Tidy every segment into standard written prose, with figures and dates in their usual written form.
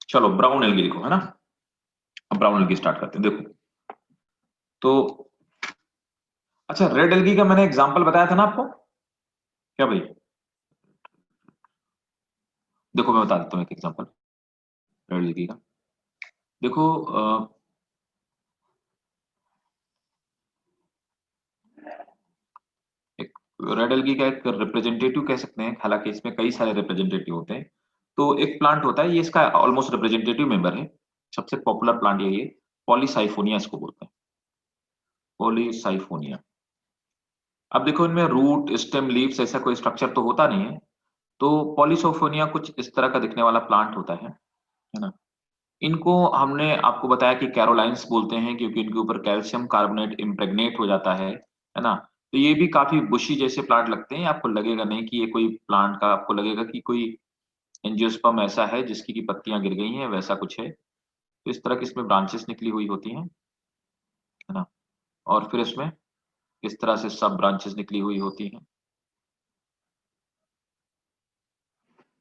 चलो brown algae लिखो, है ना। अब ब्राउन एल्गी स्टार्ट करते हैं, देखो। तो अच्छा, रेड एल्गी का मैंने एग्जांपल बताया था ना आपको, क्या भाई? देखो मैं बता देता हूँ एक एग्जांपल रेड एल्गी का। देखो एक रेड एल्गी का एक रिप्रेजेंटेटिव कह सकते हैं, हालांकि इसमें कई सारे रिप्रेजेंटेटिव होते हैं। तो एक प्लांट होता है, ये इसका ऑलमोस्ट रिप्रेजेंटेटिव मेंबर है, सबसे पॉपुलर प्लांट यही है, पॉलीसाइफोनिया इसको बोलते हैं, पॉलीसाइफोनिया। अब देखो इनमें रूट, स्टेम, लीव्स ऐसा कोई स्ट्रक्चर तो होता नहीं है। तो पॉलीसाइफोनिया कुछ इस तरह का दिखने वाला प्लांट होता है ना। इनको हमने आपको बताया कि कैरोलाइन्स बोलते हैं, क्योंकि इनके ऊपर कैल्शियम कार्बोनेट इम्प्रेग्नेट हो जाता है ना। तो ये भी काफी बुशी जैसे प्लांट लगते हैं, आपको लगेगा नहीं कि ये कोई प्लांट का, आपको लगेगा कि कोई एंजियोस्पर्म ऐसा है जिसकी की पत्तियां गिर गई हैं, वैसा कुछ है। तो इस तरह की इसमें ब्रांचेस निकली हुई होती हैं, है ना। और फिर इसमें इस तरह से सब ब्रांचेस निकली हुई होती हैं,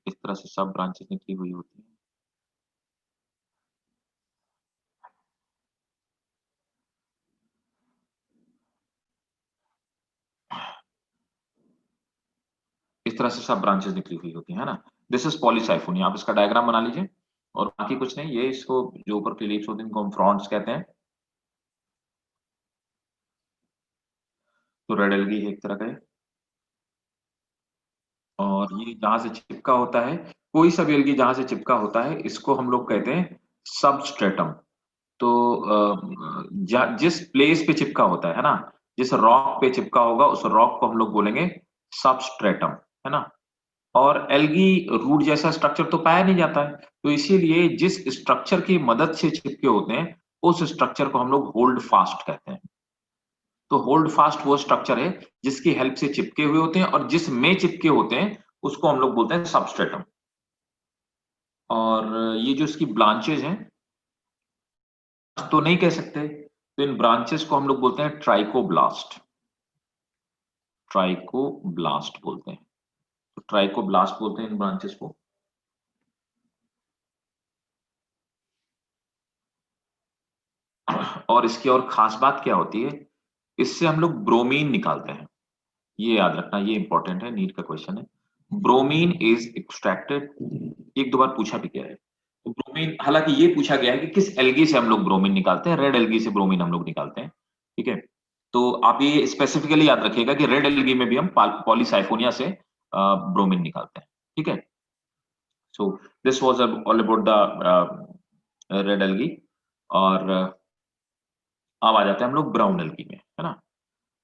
इस तरह से सब ब्रांचेस निकली हुई होती हैं। इस तरह से सब ब्रांचेस निकली हुई होती है ना। This is Polysiphonia. आप इसका डायग्राम बना लीजिए। और बाकी कुछ नहीं, ये इसको जो ऊपर की लीव्स होती हैं इनको हम फ्रॉन्ट्स कहते हैं। तो रेड एल्गी है एक तरह का है। और ये जहां से चिपका होता है, कोई सा भी एल्गी जहां से चिपका होता है, इसको हम लोग कहते हैं सबस्ट्रेटम। तो जिस प्लेस पे चिपका होता है ना, जिस रॉक पे चिपका होगा उस रॉक को हम लोग बोलेंगे सबस्ट्रेटम, है ना। और एल्गी रूट जैसा स्ट्रक्चर तो पाया नहीं जाता है, तो इसीलिए जिस स्ट्रक्चर की मदद से चिपके होते हैं उस स्ट्रक्चर को हम लोग होल्ड फास्ट कहते हैं। तो होल्ड फास्ट वो स्ट्रक्चर है जिसकी हेल्प से चिपके हुए होते हैं, और जिसमें चिपके होते हैं उसको हम लोग बोलते हैं सबस्ट्रेटम। और ये जो इसकी ब्रांचेज हैं, तो नहीं कह सकते, तो इन ब्रांचेस को हम लोग बोलते हैं ट्राइकोब्लास्ट, ट्राइकोब्लास्ट बोलते हैं। तो ट्राइकोब्लास्ट बोलते हैं इन ब्रांचेस को। और इसकी और खास बात क्या होती है, इससे हम लोग ब्रोमीन निकालते हैं। ये याद रखना, ये इंपॉर्टेंट है, नीट का क्वेश्चन है। ब्रोमीन इज एक्सट्रैक्टेड, एक दो बार पूछा भी गया है। तो ब्रोमीन, हालांकि ये पूछा गया है कि किस एल्गी से हम लोग ब्रोमीन निकालते हैं, रेड एल्गी से ब्रोमीन हम लोग निकालते हैं, ठीक है। तो आप ये स्पेसिफिकली याद रखिएगा कि रेड एल्गी में भी हम पॉलीसाइफोनिया से ब्रोमीन निकालते हैं, ठीक है। So this was all about the red algae. और अब आ जाते हैं हम लोग ब्राउन एल्गी में, है ना।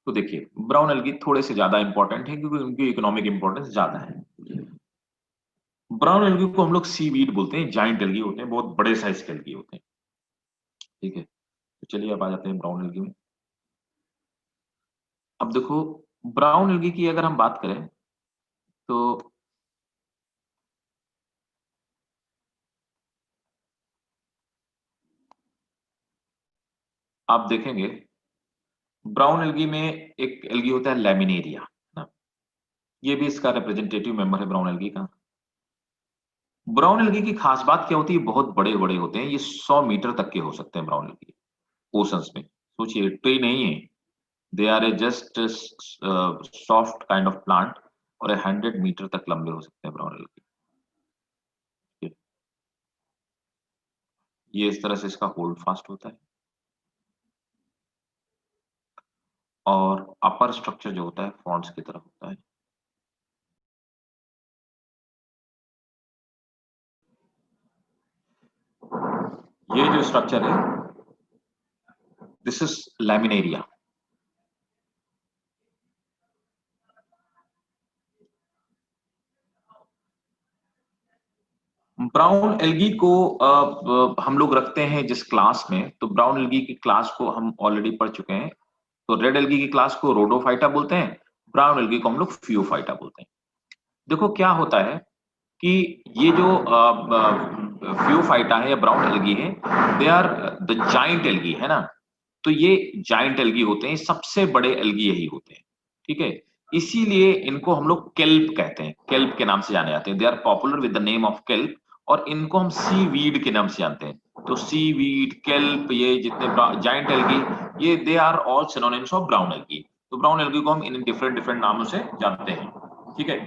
तो देखिए ब्राउन एल्गी थोड़े से ज्यादा इंपॉर्टेंट है, क्योंकि उनकी इकोनॉमिक इंपॉर्टेंस ज्यादा है। ब्राउन एल्गी को हम लोग सीवीड बोलते हैं, जाइंट एल्गी होते हैं, बहुत बड़े साइज के एल्गी होते हैं, ठीक है। तो चलिए अब आ जाते हैं ब्राउन एल्गी में। अब देखो ब्राउन एल्गी की अगर हम बात करें तो आप देखेंगे ब्राउन एल्गी में एक एल्गी होता है लैमिनेरिया ना, ये भी इसका रिप्रेजेंटेटिव मेंबर है ब्राउन एल्गी का। ब्राउन एल्गी की खास बात क्या होती है, बहुत बड़े बड़े होते हैं, ये 100 मीटर तक के हो सकते हैं ब्राउन एल्गी ओशंस में। सोचिए ट्री नहीं है, they are a just soft kind of plant, और 100 मीटर तक लंबे हो सकते हैं ब्राउन एल्गी। ये इस तरह से इसका होल्ड फास्ट होता है। और अपर स्ट्रक्चर जो होता है फॉन्ट्स की तरह होता है। ये जो स्ट्रक्चर है, this is laminaria. Brown algae को हम लोग रखते हैं जिस क्लास में, तो ब्राउन एल्गी की क्लास को हम ऑलरेडी पढ़ चुके हैं। तो रेड एल्गी की क्लास को रोडोफाइटा बोलते हैं, ब्राउन एल्गी को हम लोग फियोफाइटा बोलते हैं। देखो क्या होता है कि ये जो फियोफाइटा है या ब्राउन एल्गी है, they are the giant algae, है ना। तो ये जाइंट एल्गी होते हैं, सबसे बड़े एल्गी यही होते हैं, ठीक है। इसीलिए इनको हम लोग केल्प कहते हैं, केल्प के नाम से जाने जाते हैं, they are popular with the name of kelp. और इनको हम सी वीड के नाम से जानते हैं। तो सी वीड, केल्प, ये जितने जाइंट एल्गी, ये they are all synonyms of brown algae. तो ब्राउन एल्गी को हम इन डिफरेंट डिफरेंट नामों से जानते हैं, ठीक है।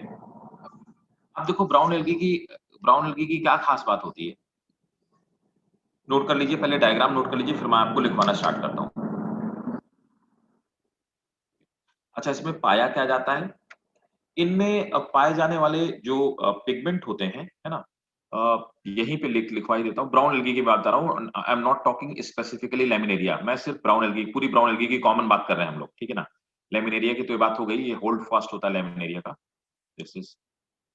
अब देखो ब्राउन एल्गी की क्या खास बात होती है, नोट कर लीजिए, पहले डायग्राम नोट कर लीजिए, फिर मैं आपको लिखवाना स्टार्ट करता हूं। अच्छा, इसमें पाया क्या जाता है, इनमें पाए जाने वाले जो पिगमेंट होते हैं, है ना, यहीं पे लिखवाई देता हूँ। ब्राउन एल्गी की बात कर रहा हूँ, I am not talking specifically laminaria, मैं सिर्फ ब्राउन एल्गी, पूरी ब्राउन एल्गी की कॉमन बात कर रहे हैं हम लोग, ठीक है ना। लेमिनेरिया की तो ये बात हो गई, ये होल्ड फास्ट होता है लेमिनेरिया का, दिस इज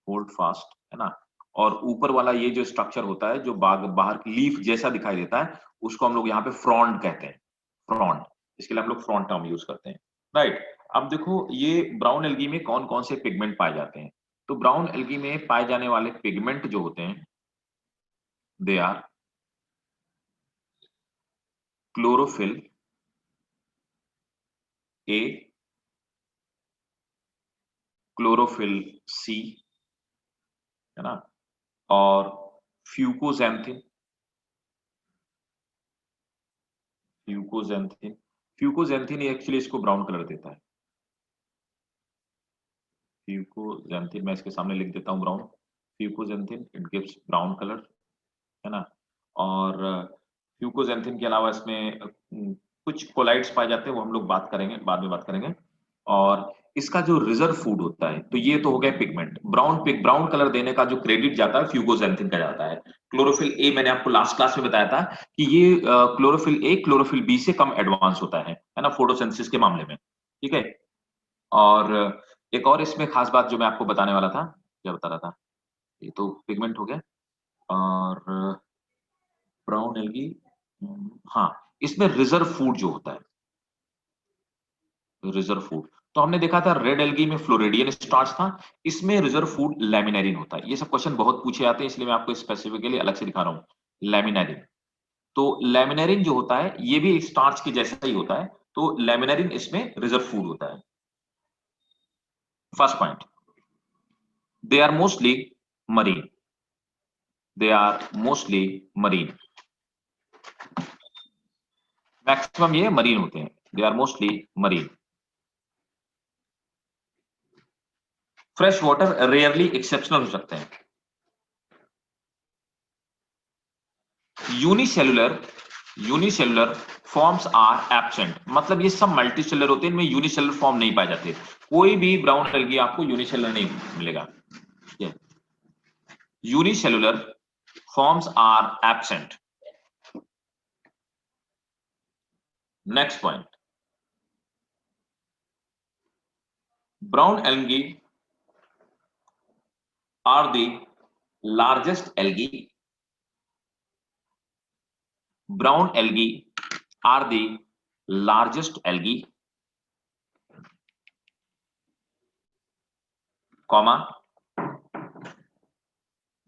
होल्ड फास्ट, है ना। और ऊपर वाला ये जो स्ट्रक्चर होता है जो बाहर की लीफ जैसा दिखाई देता है, उसको हम लोग यहाँ पे फ्रॉन्ड कहते हैं, फ्रॉन्ड, इसके लिए हम लोग फ्रॉन्ड टर्म यूज करते हैं, राइट। अब देखो ये ब्राउन एल्गी में कौन कौन से पिगमेंट पाए जाते हैं। तो ब्राउन एल्गी में पाए जाने वाले पिगमेंट जो होते हैं, they are chlorophyll A, chlorophyll C, है ना, और फ्यूकोजेंथिन, फ्यूकोजेंथिन, फ्यूकोजेंथिन एक्चुअली इसको ब्राउन कलर देता है, फ्यूकोजेंथिन मैं इसके सामने लिख देता हूं brown, fucoxanthin it gives brown colour, है ना। और फ्यूकोजेंथिन के अलावा इसमें कुछ कोलाइड्स पाए जाते हैं, वो हम लोग बात करेंगे, बाद में बात करेंगे। और इसका जो रिजर्व फूड होता है, तो ये तो हो गया पिगमेंट, ब्राउन कलर देने का जो क्रेडिट जाता है फ्यूकोजेंथिन का जाता है। क्लोरोफिल ए मैंने आपको लास्ट क्लास में बताया था कि ये क्लोरोफिल ए क्लोरोफिल बी से कम एडवांस होता है ना, फोटोसिंथेसिस के मामले में, ठीक है। और एक और इसमें खास बात जो मैं आपको बताने वाला था, क्या बता रहा था, ये तो पिगमेंट हो गया। और ब्राउन एल्गी, हाँ, इसमें रिजर्व फूड जो होता है, रिजर्व फूड, तो हमने देखा था रेड एल्गी में फ्लोरिडियन स्टार्च था, इसमें रिजर्व फूड लैमिनेरिन होता है। ये सब क्वेश्चन बहुत पूछे जाते हैं, इसलिए मैं आपको स्पेसिफिकली अलग से दिखा रहा हूँ लैमिनेरिन। तो लैमिनेरिन जो होता है ये भी स्टार्च के जैसा ही होता है, तो लैमिनेरिन इसमें रिजर्व फूड होता है। First point, they are mostly marine, they are mostly marine, maximum ये मरीन होते हैं, they are mostly marine. Fresh water rarely exceptional हो सकते हैं। यूनिसेलुलर फॉर्म्स आर एब्सेंट, मतलब ये सब मल्टीसेलुलर होते हैं, इनमें यूनिसेलुलर फॉर्म नहीं पाए जाते, कोई भी ब्राउन एल्गी आपको यूनिसेलुलर नहीं मिलेगा, unicellular forms are absent. Next point, brown algae are the largest algae, brown algae are the largest algae, comma,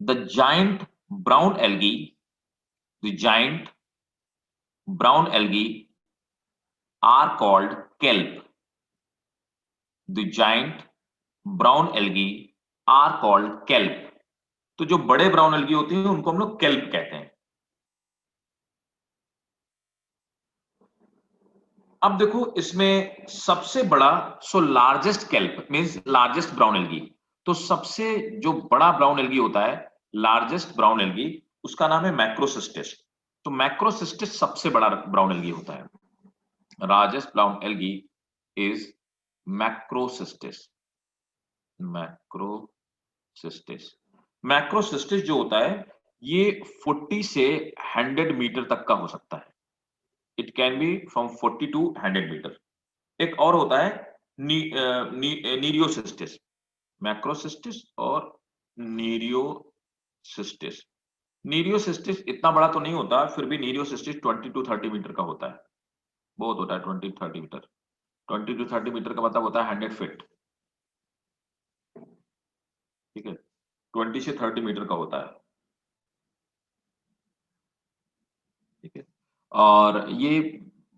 the giant brown algae, the giant brown algae are called kelp, the giant brown algae are called kelp। तो जो बड़े brown algae होती हैं उनको हम लोग kelp कहते हैं। अब देखो इसमें सबसे बड़ा, so largest kelp means largest brown algae, तो सबसे जो बड़ा ब्राउन एल्गी होता है, लार्जेस्ट ब्राउन एल्गी, उसका नाम है मैक्रोसिस्टिस। तो मैक्रोसिस्टिस सबसे बड़ा ब्राउन एल्गी होता है, लार्जेस्ट ब्राउन एल्गी इज मैक्रोसिस्टिस, मैक्रोसिस्टिस। मैक्रोसिस्टिस जो होता है ये 40 से 100 मीटर तक का हो सकता है, it can be from 40 to 100 metre. एक और होता है नीरियोसिस्टिस, मैक्रोसिस्टिस और नीरियोसिस्टिस। नीरियोसिस्टिस इतना बड़ा तो नहीं होता, फिर भी नीरियोसिस्टिस 20 टू 30 मीटर का होता है, बहुत होता है 20-30 मीटर। 20 टू 30 मीटर का मतलब होता है 100 फीट, ठीक है, 20 से 30 मीटर का होता है, ठीक है। और ये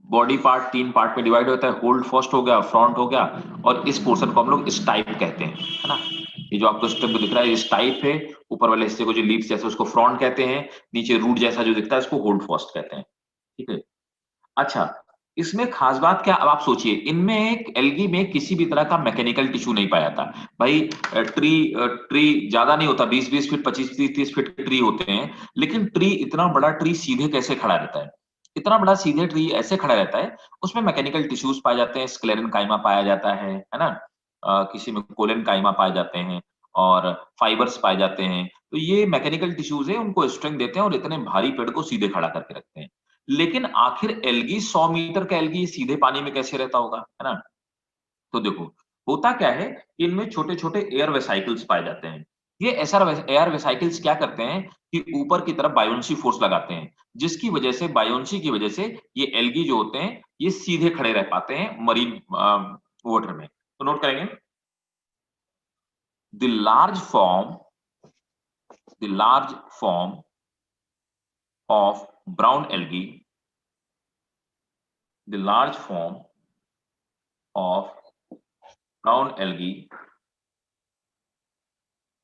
बॉडी पार्ट 3 पार्ट में डिवाइड होता है, होल्ड फर्स्ट हो गया, फ्रंट हो गया, और इस पोर्शन को हम लोग स्टाइप कहते हैं, है ना, ये जो आपको स्टेम दिख रहा है ये स्टाइप है, ऊपर वाले हिस्से को जो लीव्स जैसे उसको फ्रॉन्ट कहते हैं, नीचे रूट जैसा जो दिखता है उसको होल्ड फास्ट कहते हैं। ठीक है। अच्छा, इसमें खास बात क्या, अब आप सोचिए, इनमें एक एल्गी में किसी भी तरह का मैकेनिकल टिश्यू नहीं पाया जाता भाई। ट्री ट्री ज्यादा नहीं होता, 20-20 फीट, 25-30 फीट के ट्री होते हैं, लेकिन ट्री, इतना बड़ा ट्री सीधे कैसे खड़ा रहता है? इतना बड़ा सीधे ट्री ऐसे खड़ा रहता है, उसमें मैकेनिकल टिश्यूज पाए जाते हैं, स्क्लेरन काइमा पाया जाता है ना, किसी में कोलेन काइमा पाए जाते हैं, और फाइबर्स पाए जाते हैं। तो ये मैकेनिकल टिश्यूज है, उनको स्ट्रेंथ देते हैं और इतने भारी पेड़ को सीधे खड़ा करके रखते हैं। लेकिन आखिर एल्गी, 100 मीटर का एल्गी सीधे पानी में कैसे रहता होगा, है ना? तो देखो, होता क्या है, इनमें छोटे छोटे एयर वेसाइकल्स पाए जाते हैं। ये एयर वेसाइकल्स क्या करते हैं कि ऊपर की तरफ बायोन्सी फोर्स लगाते हैं, जिसकी वजह से, बायोन्सी की वजह से, ये एल्गी जो होते हैं ये सीधे खड़े रह पाते हैं मरीन वाटर में। तो नोट करेंगे, the large form the large form of brown algae the large form of brown algae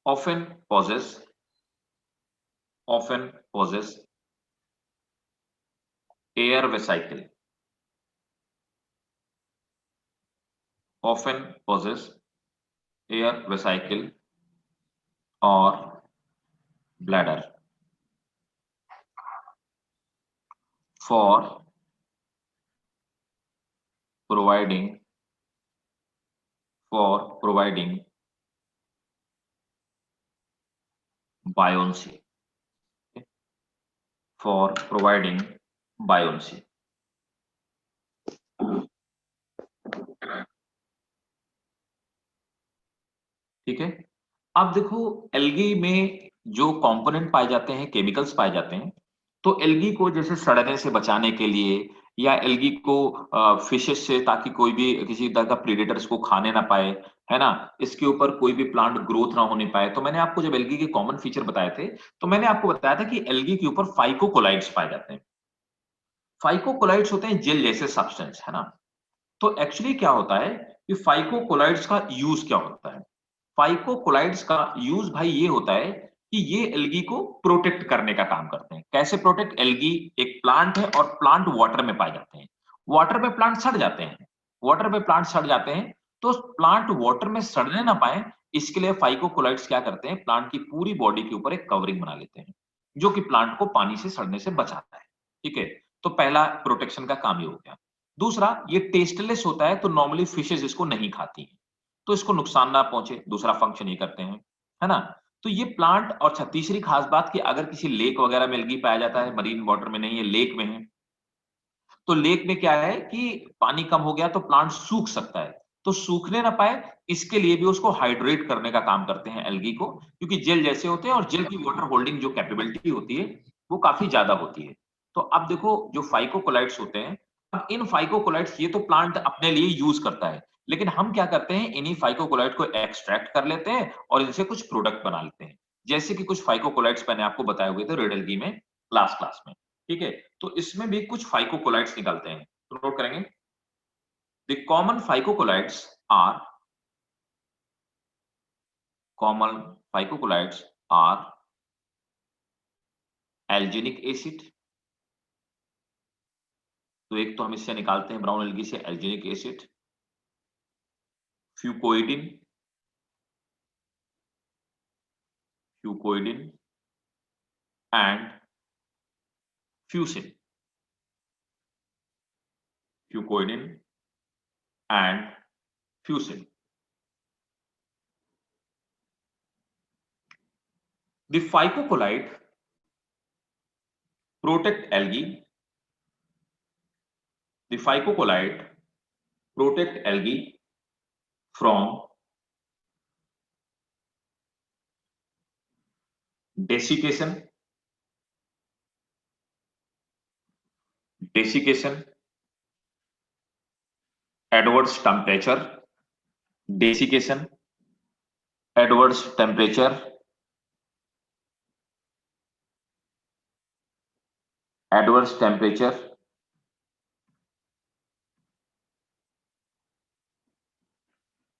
often possess often possess air vesicle often possess air vesicle or bladder for providing buoyancy for providing buoyancy। ठीक है। अब देखो, algae में जो component पाए जाते हैं, chemicals पाए जाते हैं, तो एल्गी को जैसे सड़ने से बचाने के लिए, या एल्गी को फिशेस से, ताकि कोई भी किसी तरह का प्रीडेटर्स को खाने ना पाए, है ना, इसके ऊपर कोई भी प्लांट ग्रोथ ना होने पाए। तो मैंने आपको जब एल्गी के कॉमन फीचर बताए थे, तो मैंने आपको बताया था कि एल्गी के ऊपर फाइकोकोलाइड्स पाए जाते हैं। फाइकोकोलाइड्स होते हैं जेल जैसे सब्सटेंस, है ना। तो एक्चुअली क्या होता है कि फाइकोकोलाइड्स का यूज क्या होता है? फाइकोकोलाइड्स का यूज भाई ये होता है कि ये एल्गी को प्रोटेक्ट करने का काम करते हैं। कैसे प्रोटेक्ट? एल्गी एक प्लांट है और प्लांट वाटर में पाए जाते हैं। वाटर में प्लांट सड़ जाते हैं, वाटर में प्लांट सड़ जाते हैं, तो प्लांट वाटर में सड़ने ना पाए, इसके लिए फाइकोकोलाइड्स क्या करते हैं, प्लांट की पूरी बॉडी के ऊपर एक कवरिंग बना लेते हैं, जो कि प्लांट को पानी से सड़ने से बचाता है। ठीक है। तो पहला प्रोटेक्शन का काम ये हो गया। दूसरा, ये टेस्टलेस होता है, तो नॉर्मली फिशेज इसको नहीं खाती हैं, तो इसको नुकसान ना पहुंचे, दूसरा फंक्शन ये करते हैं, है ना। तो ये प्लांट, और तीसरी खास बात कि अगर किसी लेक वगैरह में एल्गी पाया जाता है, मरीन वाटर में नहीं है, लेक में है, तो लेक में क्या है कि पानी कम हो गया तो प्लांट सूख सकता है, तो सूखने ना पाए, इसके लिए भी उसको हाइड्रेट करने का काम करते हैं एल्गी को, क्योंकि जेल जैसे होते हैं और जेल की वाटर होल्डिंग जो कैपेबिलिटी होती है वो काफी ज्यादा होती है। तो अब देखो, जो फाइकोकोलाइट्स होते हैं, अब इन फाइकोकोलाइट्स, ये तो प्लांट अपने लिए यूज करता है, लेकिन हम क्या करते हैं, इन्हीं फाइकोकोलाइट को एक्सट्रैक्ट कर लेते हैं और इनसे कुछ प्रोडक्ट बना लेते हैं। जैसे कि कुछ फाइकोकोलाइट्स मैंने आपको बताए हुए थे रेड एल्गी में, लास्ट क्लास में। ठीक है। तो इसमें भी कुछ फाइकोकोलाइट्स निकलते हैं, तो नोट करेंगे, द कॉमन फाइकोकोलाइट्स आर एल्जिनिक एसिड। तो एक तो हम इससे निकालते हैं ब्राउन एल्गी से alginic acid, fucoidan fucoidan and fucin fucoidan and fucin. The phycocolloid protect algae the phycocolite protect algae from desiccation desiccation adverse temperature desiccation adverse temperature adverse temperature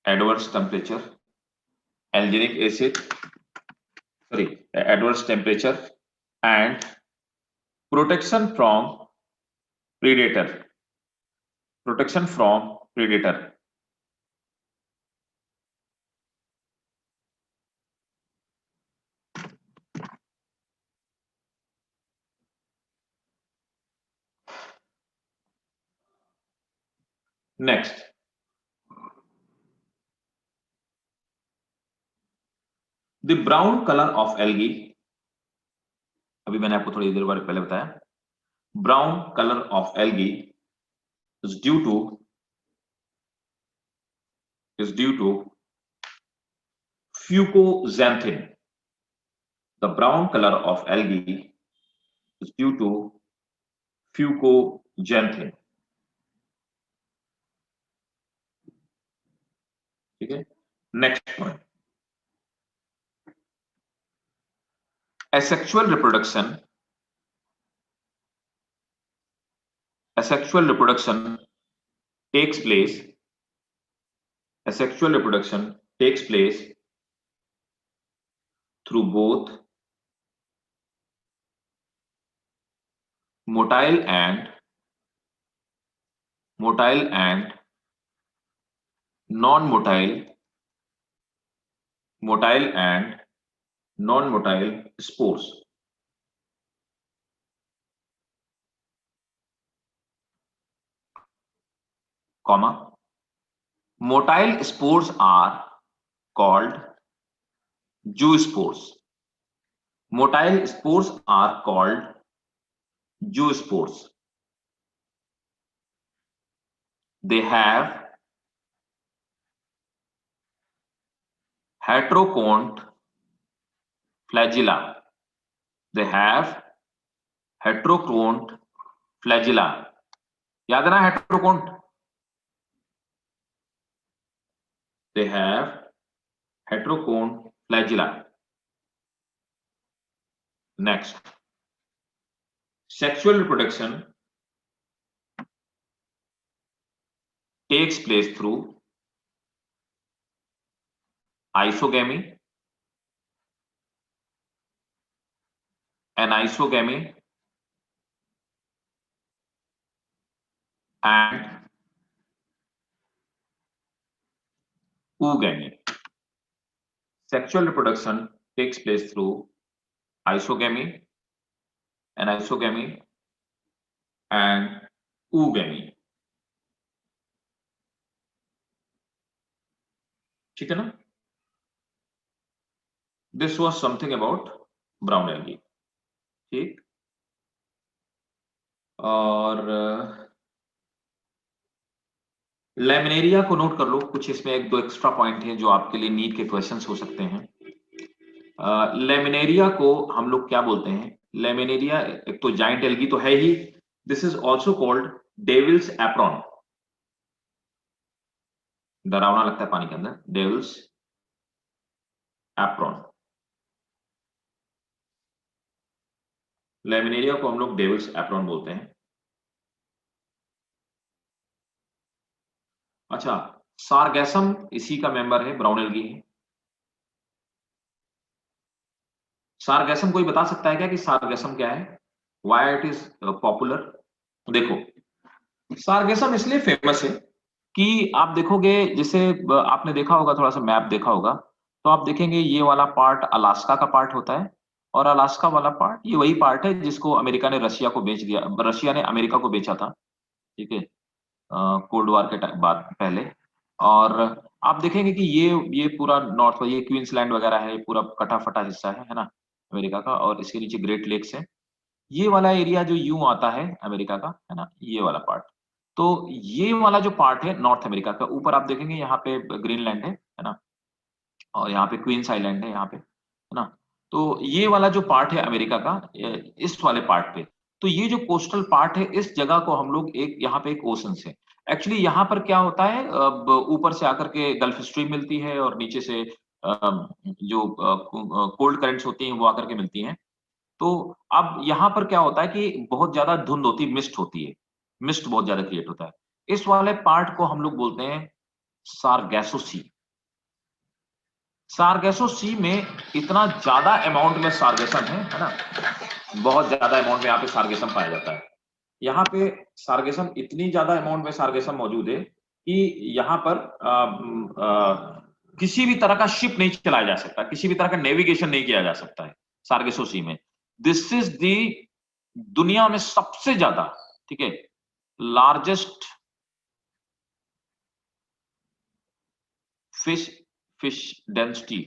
adverse temperature alginic acid, sorry, adverse temperature, and protection from predator. Protection from predator. Next, the brown color of algae, अभी मैंने आपको थोड़ी देर बाद पहले बताया, brown color of algae is due to fucoxanthin. The brown color of algae is due to fucoxanthin. ठीक है, next point. Asexual reproduction takes place. Asexual reproduction takes place through both motile and non-motile spores. Comma. Motile spores are called zoospores. Motile spores are called zoospores. They have heterocont flagella. They have heterocont flagella. याद है ना heterocont? They have heterocont flagella. Next, sexual reproduction takes place through isogamy, anisogamy, and oogamy. Sexual reproduction takes place through isogamy, anisogamy, and oogamy. ठीक है ना? This was something about brown algae. ठीक, और laminaria को note कर लो. कुछ इसमें एक दो एक्स्ट्रा पॉइंट हैं जो आपके लिए नीट के क्वेश्चंस हो सकते हैं. लेमिनेरिया को हम लोग क्या बोलते हैं? लेमिनेरिया एक तो जाइंट एल्गी तो है ही. This is also called devil's apron. डरावना लगता है पानी के अंदर. Devils apron. लेमिनेरिया को हम लोग डेविल्स एप्रॉन बोलते हैं. अच्छा, सारगैसम इसी का मेंबर है, ब्राउन एल्गी है. सारगैसम कोई बता सकता है क्या कि सारगैसम क्या है? Why it is popular? देखो, सारगैसम इसलिए फेमस है कि आप देखोगे, जैसे आपने देखा होगा, थोड़ा सा मैप देखा होगा, तो आप देखेंगे ये वाला पार्ट अलास्का का पार्ट होता है, और अलास्का वाला पार्ट ये वही पार्ट है जिसको अमेरिका ने रशिया को बेच दिया. रशिया ने अमेरिका को बेचा था, ठीक है, कोल्ड वॉर के बाद पहले. और आप देखेंगे कि ये पूरा नॉर्थ, ये क्वींसलैंड वगैरह है, पूरा कटा फटा हिस्सा है ना अमेरिका का, और इसके नीचे ग्रेट लेक्स है. ये वाला एरिया जो यूं आता है अमेरिका का, है ना, ये वाला पार्ट. तो ये वाला जो पार्ट है नॉर्थ अमेरिका का, ऊपर आप देखेंगे यहाँ पे ग्रीनलैंड है ना, और यहाँ पे क्वींस आइलैंड है यहाँ पे, है ना. तो ये वाला जो पार्ट है अमेरिका का, इस वाले पार्ट पे, तो ये जो कोस्टल पार्ट है, इस जगह को हम लोग एक, यहाँ पे एक ओशन है. एक्चुअली यहाँ पर क्या होता है, ऊपर से आकर के गल्फ स्ट्रीम मिलती है, और नीचे से जो कोल्ड करंट्स होती हैं वो आकर के मिलती हैं. तो अब यहाँ पर क्या होता है कि बहुत ज्यादा धुंध होती है, मिस्ट होती है, मिस्ट बहुत ज्यादा क्रिएट होता है. इस वाले पार्ट को हम लोग बोलते हैं सारगैसो सी. सार्गेसो सी में इतना ज्यादा अमाउंट में सार्गेसम है ना, बहुत ज्यादा अमाउंट में यहाँ पे सार्गेसम पाया जाता है। यहाँ पे सार्गेसम इतनी ज्यादा अमाउंट में सार्गेसम मौजूद है कि यहाँ पर किसी भी तरह का शिप नहीं चलाया जा सकता, किसी भी तरह का नेविगेशन नहीं किया जा सकता है सार्गेसो सी में। दिस इज दी दुनिया में सबसे ज्यादा, ठीक है, लार्जेस्ट फिश डेंसिटी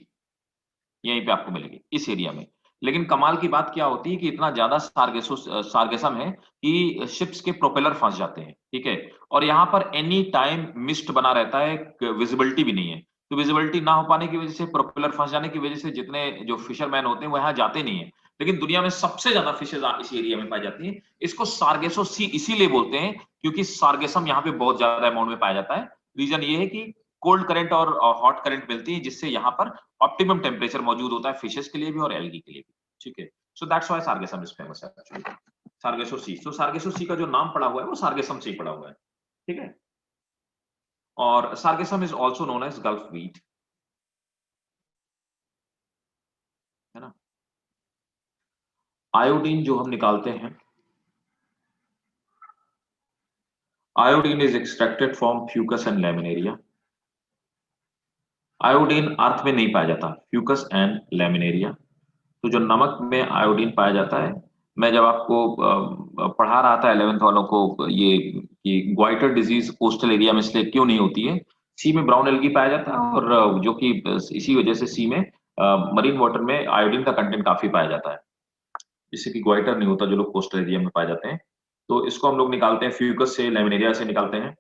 यहीं पे आपको मिलेगी इस एरिया में। लेकिन कमाल की बात क्या होती है कि इतना ज्यादा सार्गेसम है कि शिप्स के प्रोपेलर फंस जाते हैं, ठीक है। और यहाँ पर एनी टाइम मिस्ट बना रहता है, विजिबिलिटी भी नहीं है। तो विजिबिलिटी ना हो पाने की वजह से, प्रोपेलर फंस जाने की वजह से जितने जो फिशरमैन होते हैं वो यहाँ जाते नहीं है। लेकिन दुनिया में सबसे ज्यादा फिशेज इस एरिया में पाई जाती है। इसको सार्गेसो सी इसीलिए बोलते हैं क्योंकि सार्गेसम यहाँ पे बहुत ज्यादा अमाउंट में पाया जाता है। रीजन ये है कि कोल्ड करंट और हॉट करंट मिलती है, जिससे यहाँ पर ऑप्टिमम टेम्परेचर मौजूद होता है फिशेस के लिए भी और एल्गी के लिए भी, ठीक है। So that's why sargassum is famous actually, Sargasso Sea. So Sargasso Sea का जो नाम पड़ा हुआ है वो सार्गेसम से ही पड़ा हुआ है, ठीक है। और sargassum is also known as gulf weed, है ना। आयोडीन जो हम निकालते हैं, iodine is extracted from fucus and laminaria. Iodine earth में नहीं पाया जाता, फ्यूकस एंड लैमिनेरिया। तो जो नमक में आयोडीन पाया जाता है, मैं जब आपको पढ़ा रहा था 11th वालों को ये कि ग्वाइटर डिजीज कोस्टल एरिया में इसलिए क्यों नहीं होती है, सी में ब्राउन एल्गी पाया जाता है और जो कि इसी वजह से सी में मरीन वाटर में आयोडीन का कंटेंट काफी पाया जाता है, जिससे कि ग्वाइटर नहीं होता जो लोग कोस्टल एरिया में पाए जाते हैं। तो इसको हम लोग निकालते हैं फ्यूकस से, लैमिनेरिया से निकालते हैं।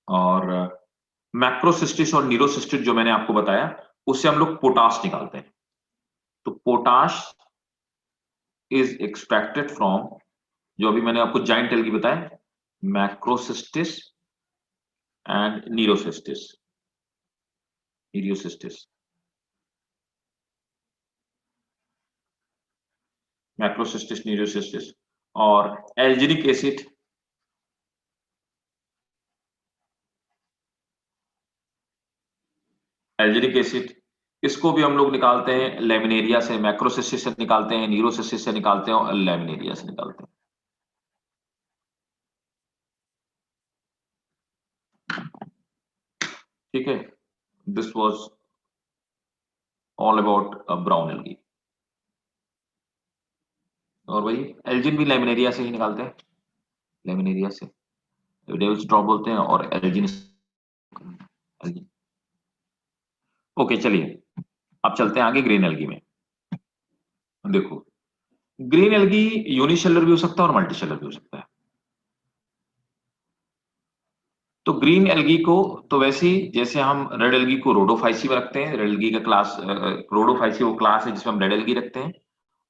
और मैक्रोसिस्टिस और नीरोसिस्टिस जो मैंने आपको बताया, उससे हम लोग पोटाश निकालते हैं। तो पोटाश इज एक्सट्रैक्टेड फ्रॉम, जो अभी मैंने आपको जाइंट एल्गी बताया, मैक्रोसिस्टिस एंड नीरोसिस्टिस, नीरोसिस्टिस, मैक्रोसिस्टिस, नीरोसिस्टिस। और एल्जिनिक एसिड, एल्जिनिक एसिड, इसको भी हम लोग निकालते हैं लेमिनेरिया से, मैक्रोसिस्टिस से निकालते हैं, नीरोसिस्टिस से निकालते हैं और लेमिनेरिया से निकालते हैं, ठीक है। This was all about brown algae. और वही एल्जिन भी लेमिनेरिया से ही निकालते हैं, लेमिनेरिया से डेविल्स ड्रॉप बोलते हैं और एल्जिन, एल्जिन। ओके चलिए, अब चलते हैं आगे ग्रीन एल्गी में। देखो, ग्रीन एल्गी यूनिसेलुलर भी हो सकता है और मल्टीसेलुलर भी हो सकता है। तो ग्रीन एल्गी को, तो वैसे ही जैसे हम रेड एल्गी को रोडोफाइसी में रखते हैं, रेड एल्गी का क्लास, रोडोफाइसी वो क्लास है जिसमें हम रेड एल्गी रखते हैं,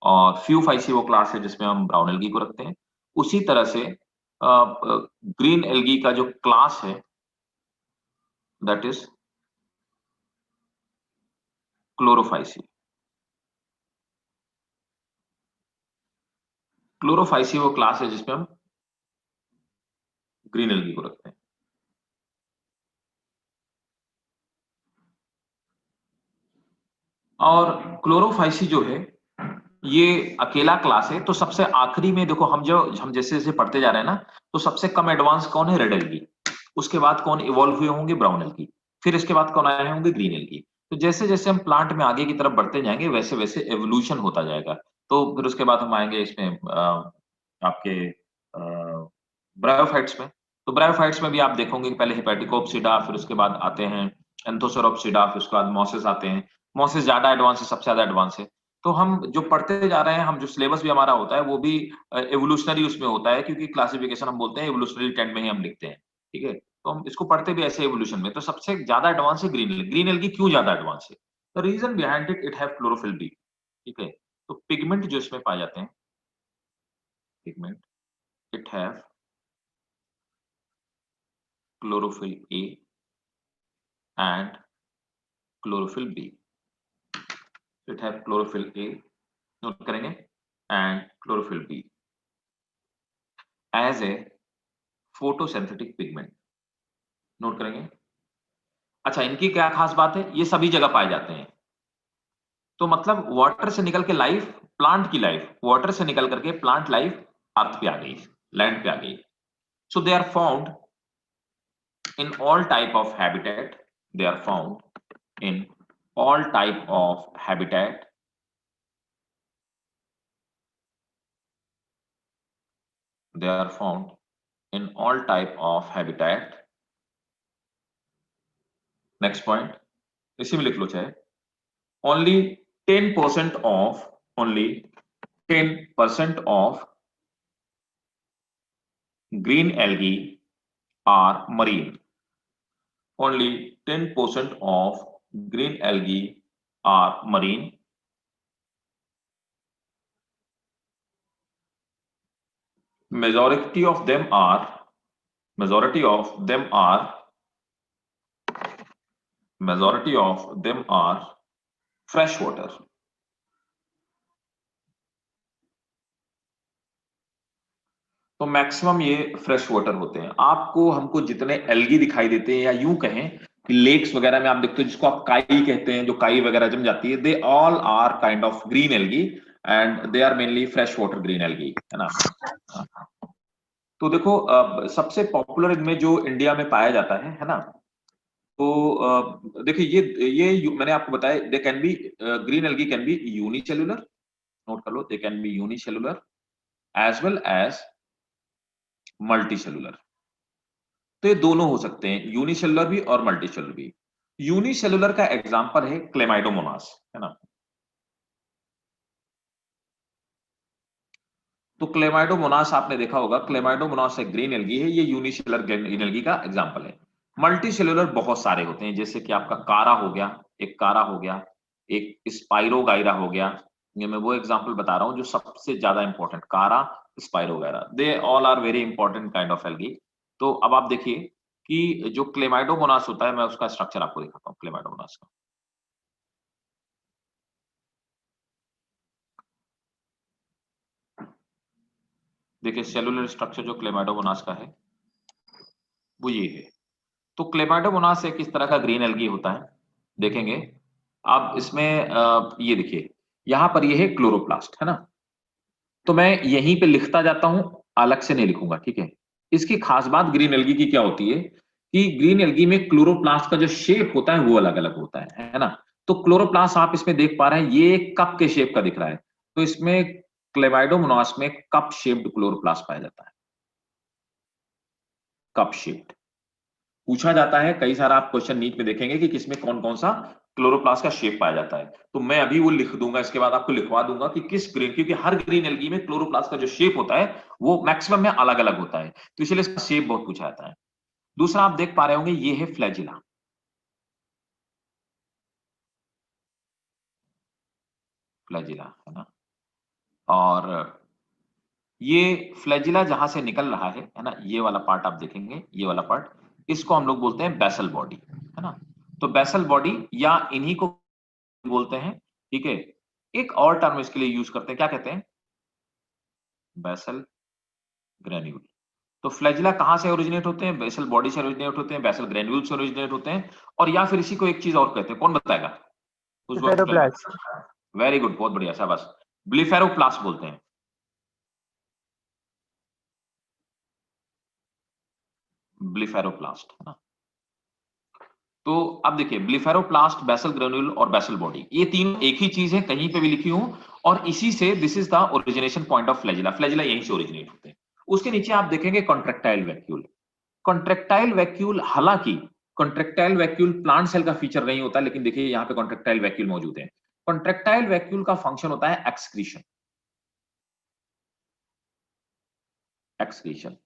और फ्यूफाइसी वो क्लास है जिसमें हम ब्राउन एल्गी को रखते हैं। उसी तरह से ग्रीन एल्गी का जो क्लास है दैट इज क्लोरोफाइसी। क्लोरोफाइसी वो क्लास है जिसमें हम ग्रीन एल्गी को रखते हैं। और क्लोरोफाइसी जो है ये अकेला क्लास है। तो सबसे आखिरी में देखो, हम जैसे जैसे पढ़ते जा रहे हैं ना, तो सबसे कम एडवांस कौन है? Red algae. उसके बाद कौन इवॉल्व हुए होंगे? Brown algae. फिर इसके बाद कौन आए होंगे? Green algae. तो जैसे जैसे हम प्लांट में आगे की तरफ बढ़ते जाएंगे वैसे वैसे एवोल्यूशन होता जाएगा। तो फिर उसके बाद हम आएंगे इसमें आपके ब्रायोफाइट्स में। तो ब्रायोफाइट्स में भी आप देखोगे कि पहले हेपेटिकोप्सिडा, फिर उसके बाद आते हैं एंथोसेरोप्सिडा, फिर उसके बाद मॉसेस आते हैं। मॉसेस ज्यादा एडवांस है, सबसे ज्यादा एडवांस है। तो हम जो पढ़ते जा रहे हैं, हम जो सिलेबस भी हमारा होता है वो भी एवोल्यूशनरी उसमें होता है, क्योंकि क्लासिफिकेशन हम बोलते हैं एवोल्यूशनरी ट्रेंड में ही हम लिखते हैं, ठीक है। तो हम इसको पढ़ते भी ऐसे एवोल्यूशन में। तो सबसे ज्यादा एडवांस है ग्रीन एल्गी। ग्रीन एल्गी क्यों ज्यादा एडवांस है? The reason behind it, it have chlorophyll B, ठीक है। तो पिगमेंट जो इसमें पाए जाते हैं, pigment, it have chlorophyll A and chlorophyll B. It have chlorophyll A, note करेंगे, and chlorophyll B as a photosynthetic pigment, note करेंगे। अच्छा, इनकी क्या खास बात है, ये सभी जगह पाए जाते हैं। तो मतलब वाटर से निकल के लाइफ, प्लांट की लाइफ, वाटर से निकल करके प्लांट लाइफ अर्थ पे आ गई, लैंड पे आ गई। So they are found in all type of habitat. They are found in all type of habitat. They are found in all type of habitat. Next point, इसी में लिख लो चाहे, only 10% of, only 10% of green algae are marine. Only 10% of green algae are marine. Majority of them are, majority of them are, majority of them are fresh water. तो maximum ये fresh water होते हैं। आपको हमको जितने algae दिखाई देते हैं, या यूं कहें कि लेक्स वगैरह में आप देखते हो जिसको आप काई कहते हैं, जो काई वगैरह जम जाती है, they all are kind of green algae and they are mainly fresh water green algae, है ना। तो देखो सबसे पॉपुलर इनमें जो इंडिया में पाया जाता है ना, तो देखिए ये मैंने आपको बताया, they can be, green algae can be unicellular, note कर लो, they can be unicellular as well as multicellular. तो ये दोनों हो सकते हैं, यूनिसेलुलर भी और मल्टीसेलुलर भी। यूनिसेलुलर का एग्जांपल है क्लेमाइडोमोनास, है ना। तो क्लेमाइडोमोनास आपने देखा होगा, क्लेमाइडोमोनास एक ग्रीन एल्गी है, ये यूनिसेलुलर ग्रीन एल्गी का एग्जांपल है। मल्टीसेलुलर बहुत सारे होते हैं, जैसे कि आपका कारा हो गया, एक कारा हो गया, एक स्पाइरोगाइरा हो गया। ये मैं वो एग्जांपल बता रहा हूं जो सबसे ज्यादा important, Chara, Spirogyra, they all are very important kind of algae. तो अब आप देखिए कि जो क्लेमाइडोमोनास होता है, मैं उसका स्ट्रक्चर आपको दिखाता हूँ क्लेमाइडोमोनास का। देखिए सेलुलर स्ट्रक्चर जो क्लेमाइडोमोनास का है वो ये है। तो क्लेमाइडोमोनास एक इस तरह का ग्रीन एल्गी होता है, देखेंगे आप इसमें ये देखिए, यहां पर ये है क्लोरोप्लास्ट, है ना। तो मैं यहीं पे लिखता जाता हूं, अलग से नहीं लिखूंगा, ठीक है। इसकी खास बात ग्रीन एल्गी की क्या होती है कि ग्रीन एल्गी में क्लोरोप्लास्ट का जो शेप होता है वो अलग अलग होता है ना। तो क्लोरोप्लास्ट आप इसमें देख पा रहे हैं, ये कप के शेप का दिख रहा है। तो इसमें क्लेमाइडोमोनास में कप शेप्ड क्लोरोप्लास्ट पाया जाता है, कप शेप्ड। पूछा जाता है कई सारा, आप क्वेश्चन नीट में देखेंगे कि किसमें कौन कौन सा क्लोरोप्लास्ट का शेप पाया जाता है। तो मैं अभी वो लिख दूंगा, इसके बाद आपको लिखवा दूंगा कि किस ग्रीन, क्योंकि हर ग्रीन एल्गी में क्लोरोप्लास्ट का जो शेप होता है वो मैक्सिमम में अलग अलग होता है, तो इसलिए इसका शेप बहुत पूछा जाता है। दूसरा आप देख पा रहे होंगे, ये है फ्लैजिला, फ्लैजिला, है ना। और ये फ्लैजिला जहां से निकल रहा है ना, ये वाला पार्ट आप देखेंगे, ये वाला पार्ट, इसको हम लोग बोलते हैं बेसल बॉडी, है ना। तो बेसल बॉडी या इन्हीं को बोलते हैं, ठीक है। एक और टर्म इसके लिए यूज करते हैं, क्या कहते हैं, बेसल ग्रेन्यूल। तो फ्लैजिला कहां से ओरिजिनेट होते हैं, बेसल बॉडी से ओरिजिनेट होते हैं, बेसल ग्रेन्यूल से ओरिजिनेट होते हैं, और या फिर इसी को एक चीज और कहते हैं, कौन बताएगा, कुछ बताएगा। ब्लेफेरोप्लास्ट। वेरी गुड, बहुत बढ़िया, शाबाश। ब्लिफेरोप्लास्ट बोलते हैं, ब्लिफेरोप्लास्ट, है ना। तो अब देखिए, ब्लिफेरोप्लास्ट, बेसल ग्रेन्यूल और बेसल बॉडी, ये तीन एक ही चीज है, कहीं पे भी लिखी हूं। और इसी से, this is the origination point of flagella, flagella यहीं से ओरिजिनेट होते हैं। उसके नीचे आप देखेंगे कॉन्ट्रेक्टाइल वैक्यूल। कॉन्ट्रेक्टाइल वैक्यूल, हालांकि कॉन्ट्रेक्टाइल वैक्यूल प्लांट सेल का फीचर नहीं होता, लेकिन देखिए यहां पे कॉन्ट्रेक्टाइल वैक्यूल मौजूद है। कॉन्ट्रेक्टाइल वैक्यूल का फंक्शन होता है एक्सक्रीशन, एक्सक्रीशन।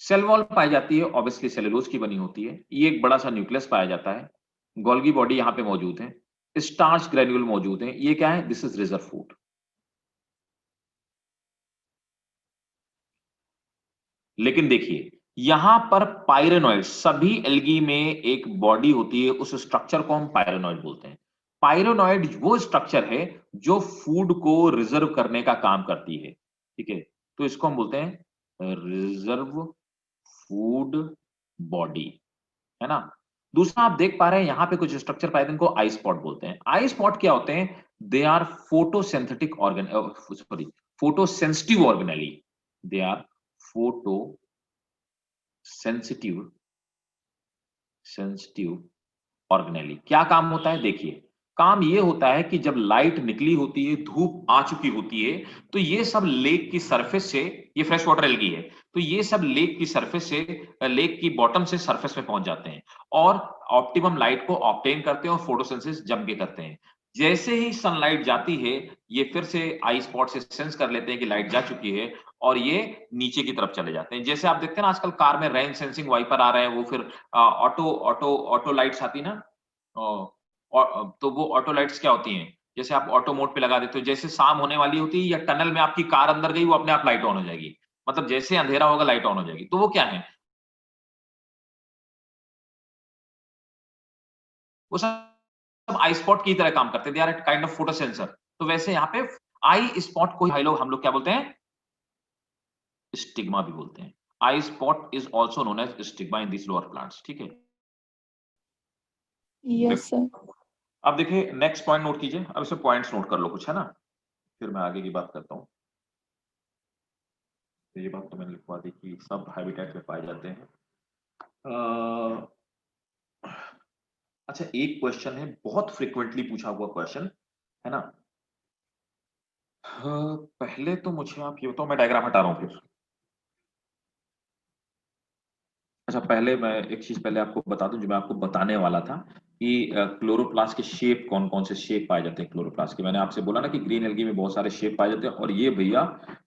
सेल वॉल पाई जाती है, ऑब्वियसली सेलुलोज की बनी होती है। ये एक बड़ा सा न्यूक्लियस पाया जाता है, गोल्गी बॉडी यहां पे मौजूद है, स्टार्च ग्रेन्यूल मौजूद है। ये क्या है, दिस इज रिजर्व फूड। लेकिन देखिए यहां पर पायरेनॉइड, सभी एल्गी में एक बॉडी होती है, उस स्ट्रक्चर को हम पायरेनॉइड बोलते हैं। पायरेनॉइड वो स्ट्रक्चर है जो फूड को रिजर्व करने का काम करती है, ठीक है। तो इसको हम बोलते हैं रिजर्व फूड बॉडी, है ना। दूसरा आप देख पा रहे हैं यहाँ पे कुछ स्ट्रक्चर पाए इनको आई स्पॉट बोलते हैं। आई स्पॉट क्या होते हैं? They are photosynthetic organ, sorry photosensitive organelle, they are photo sensitive sensitive organelle. क्या काम होता है? देखिए, काम ये होता है कि जब लाइट निकली होती है, धूप आ चुकी होती है, तो ये सब लेक की सरफेस से, ये फ्रेश वाटर एल्गी है, तो ये सब लेक की सरफेस से, लेक की बॉटम से सरफेस में पहुंच जाते हैं और ऑप्टिमम लाइट को ऑब्टेन करते हैं और फोटोसिंथेसिस जम के करते हैं। जैसे ही सनलाइट जाती है, ये फिर से आई स्पॉट से सेंस कर लेते हैं कि लाइट जा चुकी है और ये नीचे की तरफ चले जाते हैं। जैसे आप देखते हैं ना आजकल कार में रेन सेंसिंग वाइपर आ रहे हैं, वो फिर ऑटो ऑटो ऑटो लाइट्स आती ना, तो वो ऑटो लाइट्स क्या होती हैं? जैसे आप ऑटो मोड पे लगा देते हो, जैसे शाम होने वाली होती है या टनल में आपकी कार अंदर गई, वो अपने आप लाइट ऑन हो जाएगी। मतलब जैसे अंधेरा होगा लाइट ऑन हो जाएगी। तो वो क्या है? वो सब आई स्पॉट की तरह काम करते हैं। They are a kind of photo sensor. तो वैसे यहाँ पे आई स्पॉट को हम लोग क्या बोलते हैं? स्टिग्मा भी बोलते हैं। Eye spot is also known as stigma in this lower plants. ठीक है। Yes sir. अब देखिए नेक्स्ट पॉइंट नोट कीजिए। अब इसमें पॉइंट्स नोट कर लो कुछ, है ना, फिर मैं आगे की बात करता हूँ। तो ये बात तो मैंने लिखवा दी कि सब हैबिटेट में पाए जाते हैं। अच्छा, एक क्वेश्चन है बहुत फ्रिक्वेंटली पूछा हुआ क्वेश्चन, है ना। पहले तो मुझे आप ये बताओ, मैं डायग्राम हटा रहा हूँ फिर। अच्छा, पहले मैं एक चीज पहले आपको बता दूं जो मैं आपको बताने वाला था कि क्लोरोप्लास्ट के शेप कौन कौन से शेप पाए जाते हैं क्लोरोप्लास्ट के। मैंने आपसे बोला ना कि ग्रीन एल्गी में बहुत सारे शेप पाए जाते हैं और ये भैया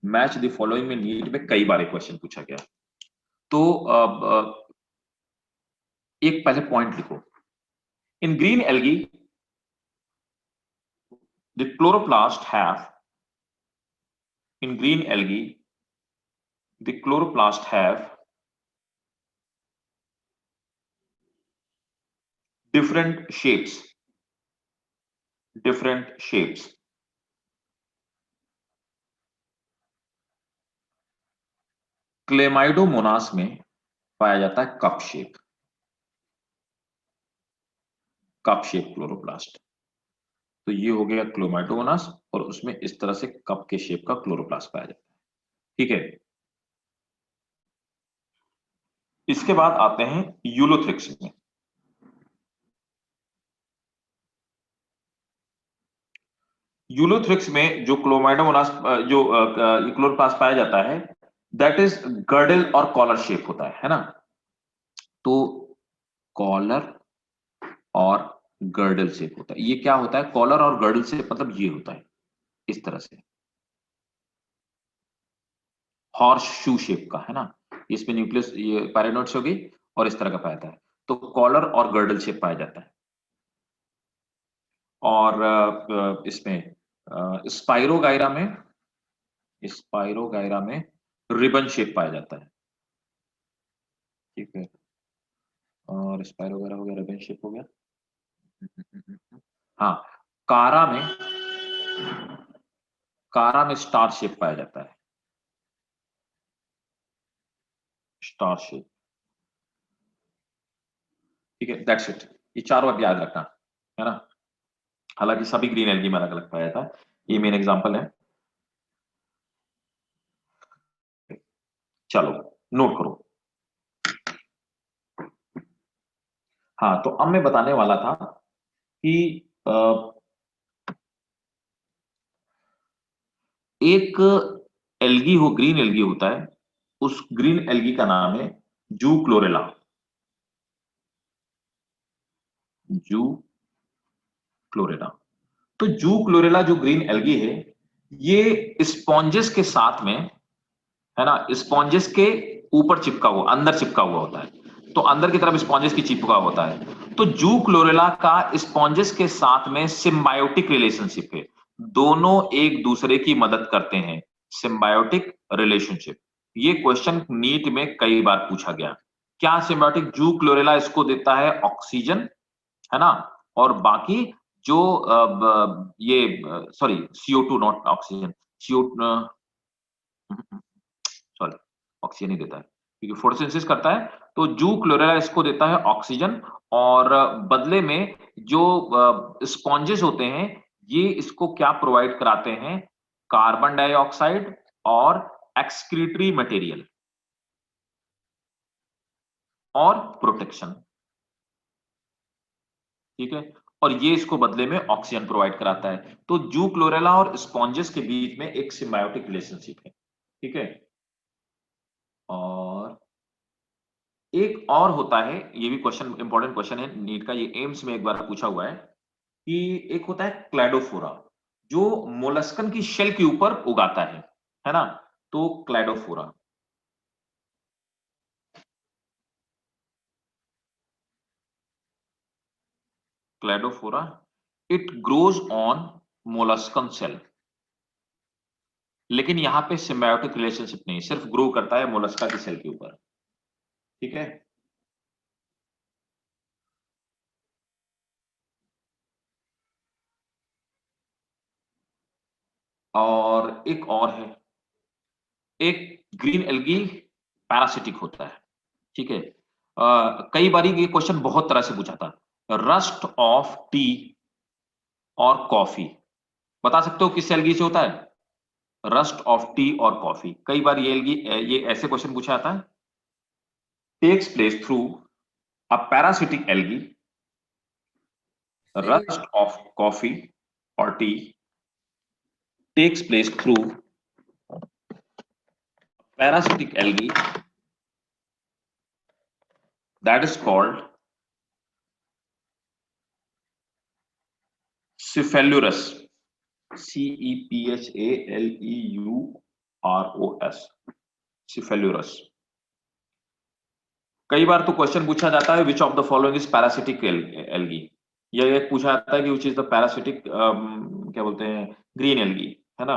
मैच द फॉलोइंग में नीट में कई बार क्वेश्चन पूछा गया। तो एक पहले पॉइंट लिखो। इन green algae the chloroplast have, in green algae the chloroplast have different shapes. Chlamydomonas में पाया जाता है कप शेप क्लोरोप्लास्ट। तो ये हो गया क्लोमाइडोमोनास और उसमें इस तरह से कप के शेप का क्लोरोप्लास्ट पाया जाता है। ठीक है। इसके बाद आते हैं यूलोथ्रिक्स में। यूलोथ्रिक्स में जो क्लोमाइडोमोनास जो क्लोरोप्लास्ट पाया जाता है, दैट इज गर्डल और कॉलर शेप होता है ना। तो कॉलर और गर्डल शेप होता है। ये क्या होता है? कॉलर और गर्डल शेप मतलब ये होता है इस तरह से, हॉर्स शू शेप का, है ना। इसमें न्यूक्लियस, ये पैरानोइड्स हो गई और इस तरह का पाया जाता है। तो कॉलर और गर्डल शेप पाया जाता है। और इसमें स्पाइरोगायरा में रिबन शेप पाया जाता है। ठीक है। और स्पाइरोगायरा हो गया, रिबन शेप हो गया। हाँ, कारा में स्टार शेप पाया जाता है, स्टार शेप। ठीक है, दैट्स इट। ये चारों अब याद रखना, है ना। हालांकि सभी ग्रीन एल्गी में अलग अलग पाया था। ये मेन एग्जांपल है। चलो नोट करो। हाँ, तो अब मैं बताने वाला था कि एक एल्गी हो, ग्रीन एल्गी होता है, उस ग्रीन एल्गी का नाम है जू क्लोरेला। जू क्लोरेला। तो जू क्लोरेला जो ग्रीन एल्गी है, ये स्पॉन्जेस के साथ में, है ना, स्पॉन्जेस के ऊपर चिपका हुआ, अंदर चिपका हुआ होता है। तो अंदर की तरफ स्पॉन्जेस की चिपका होता है। तो जू क्लोरेला का स्पॉन्जेस के साथ में सिम्बायोटिक रिलेशनशिप है। दोनों एक दूसरे की मदद करते हैं, सिम्बायोटिक रिलेशनशिप। ये क्वेश्चन नीट में कई बार पूछा गया। क्या सिम्बायोटिक? जू क्लोरेला इसको देता है ऑक्सीजन, है ना, और बाकी जो ये sorry CO2 not oxygen, CO, sorry, oxygen ही देता है क्योंकि फोटोसिंथेसिस करता है तो जू क्लोरेला इसको देता है ऑक्सीजन, और बदले में जो स्पॉन्जेस होते हैं ये इसको क्या प्रोवाइड कराते हैं, कार्बन डाइऑक्साइड और एक्सक्रीटरी मटेरियल और प्रोटेक्शन। ठीक है, और ये इसको बदले में ऑक्सीजन प्रोवाइड कराता है। तो जू क्लोरेला और स्पॉन्जेस के बीच में एक सिम्बायोटिक रिलेशनशिप है। ठीक है, और एक और होता है, ये भी क्वेश्चन इंपॉर्टेंट क्वेश्चन है नीट का, ये एम्स में एक बार पूछा हुआ है कि एक होता है क्लैडोफोरा जो मोलस्कन की शेल के ऊपर उगाता है ना, तो Cladophora. Cladophora it grows on molluscan shell, लेकिन यहां पे सिम्बायोटिक रिलेशनशिप नहीं, सिर्फ ग्रो करता है मोलस्का की सेल के ऊपर। ठीक है, और एक और है, एक ग्रीन एल्गी पैरासिटिक होता है। ठीक है, कई बार ये क्वेश्चन बहुत तरह से पूछा था, रस्ट ऑफ टी और कॉफी, बता सकते हो किस एल्गी से होता है, रस्ट ऑफ टी और कॉफी। कई बार ये एल्गी, ये ऐसे क्वेश्चन पूछा जाता है, takes place through a parasitic algae, rust of coffee or tea takes place through parasitic algae that is called Cephalurus, Cephalurus, Cephalurus। कई बार तो क्वेश्चन पूछा जाता है which of the following is parasitic algae, या ये पूछा जाता है कि विच इज द पैरासिटिक क्या बोलते हैं, ग्रीन एल्गी, है ना,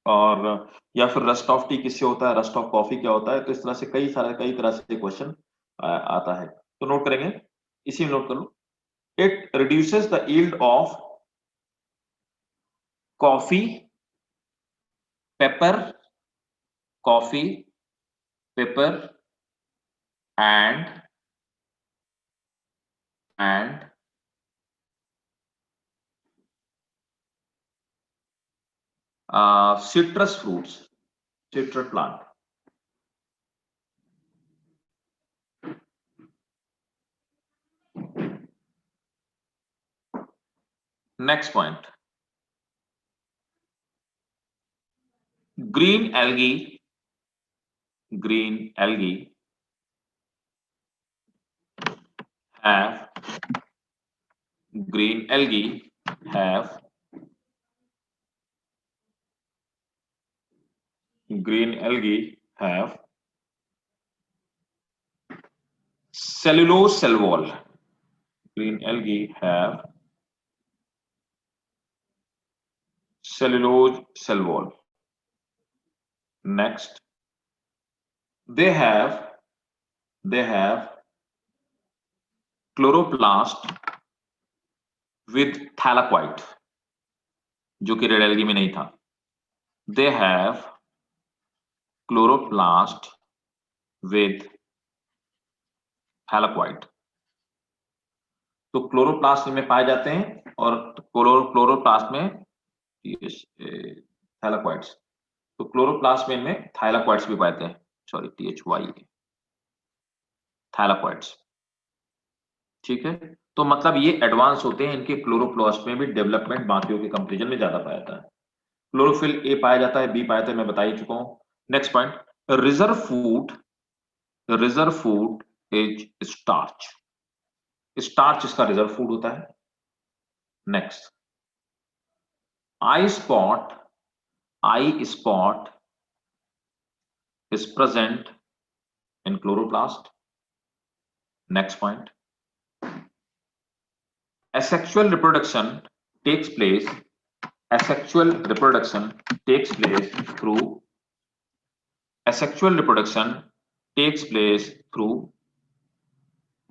और या फिर रस्ट ऑफ टी किससे होता है, रस्ट ऑफ कॉफी क्या होता है। तो इस तरह से कई तरह से क्वेश्चन आता है, तो नोट करेंगे, इसी में नोट कर लो। It reduces the yield of coffee pepper, coffee pepper and and citrus fruits, citrus plant। Next point, green algae, green algae have green algae have green algae have cellulose cell wall, green algae have cellulose cell wall। Next, they have chloroplast with thylakoid, जो कि red algae में नहीं था। They have chloroplast with thylakoid। तो chloroplast में पाए जाते हैं, और क्लोरोप्लास्ट में थैलाक्वाइड्स, तो क्लोरोप्लास्ट में थाइलाक्वाइड्स भी पाते हैं, सॉरी THY, थैलाक्वाइड्स। ठीक है, तो मतलब ये एडवांस होते हैं, इनके क्लोरोप्लास्ट में भी डेवलपमेंट बाकियों के कंपेरिजन में ज्यादा पाया जाता है। क्लोरोफिल ए पाया जाता है, बी पाया जाता है, मैं बता ही चुका हूं। Next point, reserve food is starch, starch इसका रिजर्व फूड होता है। Next, I spot, I spot is present in chloroplast। Next point, asexual reproduction takes place, asexual reproduction takes place through, asexual reproduction takes place through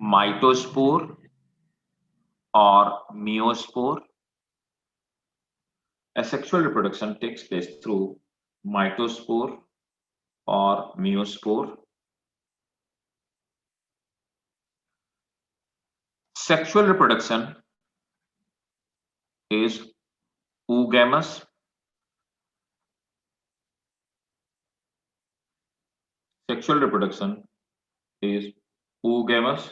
mytospore or meiospore। Asexual reproduction takes place through mytospore or meiospore। Sexual reproduction is oogamous. Sexual reproduction is oogamous,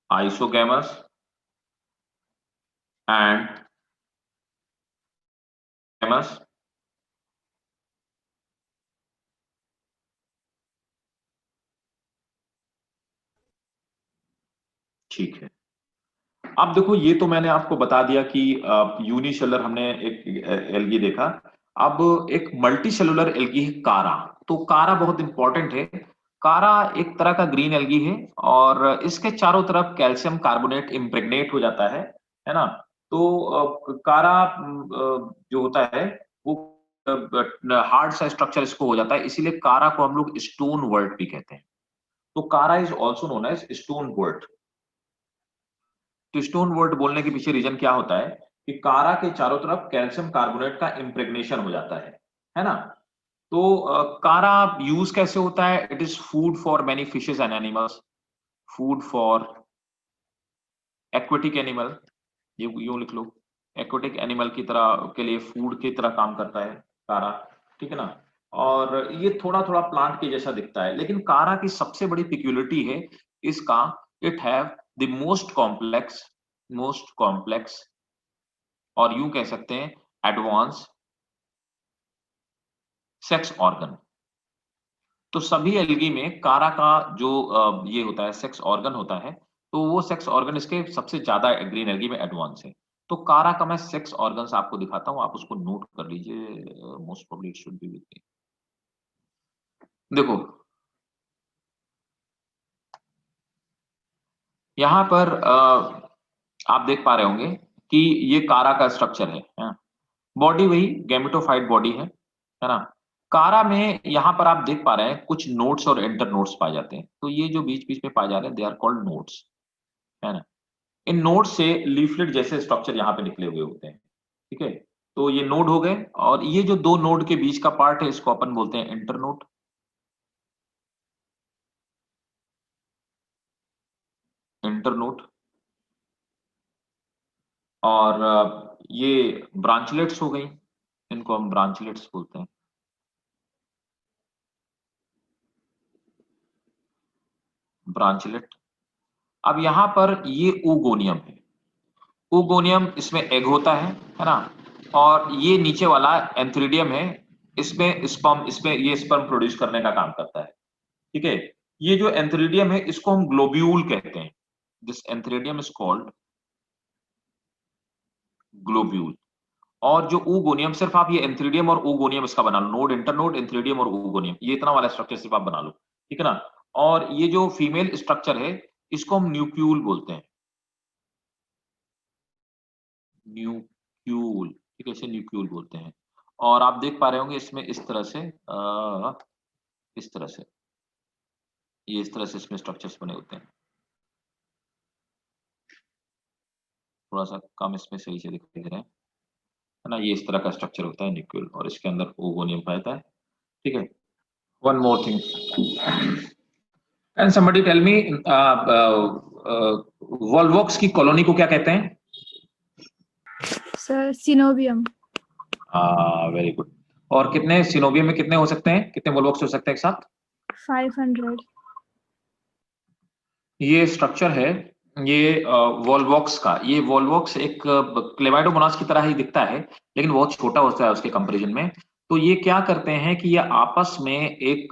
isogamous, and gamous. ठीक है, अब देखो ये तो मैंने आपको बता दिया कि यूनिसेलुलर हमने एक एल्गी देखा। अब एक मल्टी सेलुलर एल्गी है कारा। तो कारा बहुत इंपॉर्टेंट है। कारा एक तरह का ग्रीन एल्गी है और इसके चारों तरफ कैल्शियम कार्बोनेट इम्प्रेग्नेट हो जाता है ना। तो कारा जो होता है वो हार्ड सा स्ट्रक्चर इसको हो जाता है, इसीलिए कारा को हम लोग स्टोन वर्ट भी कहते हैं। तो chara is also known as stonewort. तो स्टोन वर्ट बोलने के पीछे रीजन क्या होता है कि कारा के चारों तरफ कैल्शियम कार्बोनेट का इम्प्रेग्नेशन हो जाता है ना। तो कारा यूज कैसे होता है? It is food for many fishes and animals, food for aquatic animal, ये यूं लिख लो, एक्वेटिक एनिमल की तरह के लिए फूड की तरह काम करता है कारा, ठीक है ना। और ये थोड़ा थोड़ा प्लांट के जैसा दिखता है, लेकिन कारा की सबसे बड़ी पिक्यूलिटी है इसका, it have the most complex और यूं कह सकते हैं एडवांस सेक्स ऑर्गन। तो सभी एल्गी में कारा का जो ये होता है सेक्स ऑर्गन होता है, तो वो सेक्स ऑर्गन इसके सबसे ज्यादा ग्रीन एल्गी में एडवांस है। तो कारा का मैं सेक्स ऑर्गन्स आपको दिखाता हूं, आप उसको नोट कर लीजिए। Most probably it should be with me. देखो यहां पर आप देख पा रहे होंगे कि ये कारा का स्ट्रक्चर है। बॉडी वही गैमेटोफाइट बॉडी है ना। कारा में यहां पर आप देख पा रहे हैं कुछ नोड्स और इंटर नोड्स पाए जाते हैं। तो ये जो बीच बीच में पाए जा रहे हैं दे आर कॉल्ड नोड्स, है ना। इन नोड से लीफलेट जैसे स्ट्रक्चर यहाँ पे निकले हुए होते हैं, ठीक है। तो ये नोड हो गए और ये जो दो नोड के बीच का पार्ट है इसको अपन बोलते हैं इंटरनोड। इंटरनोड और ये ब्रांचलेट्स हो गई, इनको हम ब्रांचलेट्स बोलते हैं। ब्रांचलेट। अब यहां पर ये oogonia है। oogonia इसमें एग होता है ना। और ये नीचे वाला एंथ्रीडियम है, इसमें स्पर्म, इसमें ये स्पर्म प्रोड्यूस करने का काम करता है, ठीक है। ये जो एंथ्रीडियम है इसको हम ग्लोब्यूल कहते हैं। This antheridium is called globule. और जो oogonia, सिर्फ आप ये एंथ्रीडियम और oogonia इसका बना लो, नोड इंटरनोड एंथ्रीडियम और oogonia, ये इतना वाला स्ट्रक्चर सिर्फ आप बना लो, ठीक है ना। और ये जो फीमेल स्ट्रक्चर है इसको हम न्यूक्यूल बोलते हैं। न्यूक्यूल, ठीक है, इसे न्यूक्यूल बोलते हैं। और आप देख पा रहे होंगे इसमें इस तरह से इस तरह से, ये इस तरह से इसमें स्ट्रक्चर्स बने होते हैं। थोड़ा सा कम इसमें सही से दिखाई दे रहे हैं, है ना। ये इस तरह का स्ट्रक्चर होता है न्यूक्लियर और इसके अंदर oogonia पाता है, ठीक है। One more thing, can somebody tell me Volvox की कॉलोनी को क्या कहते हैं? Sir coenobium. Very good. और कितने सिनोबियम में कितने हो सकते हैं, कितने वॉल्वॉक्स हो सकते हैं एक साथ? 500। ये स्ट्रक्चर है, ये वॉल्वॉक्स का। ये वॉल्वॉक्स एक क्लेमाइडोमोनास की तरह ही दिखता है, लेकिन बहुत छोटा होता है उसके कंपैरिजन में। तो ये क्या करते हैं कि ये आपस में एक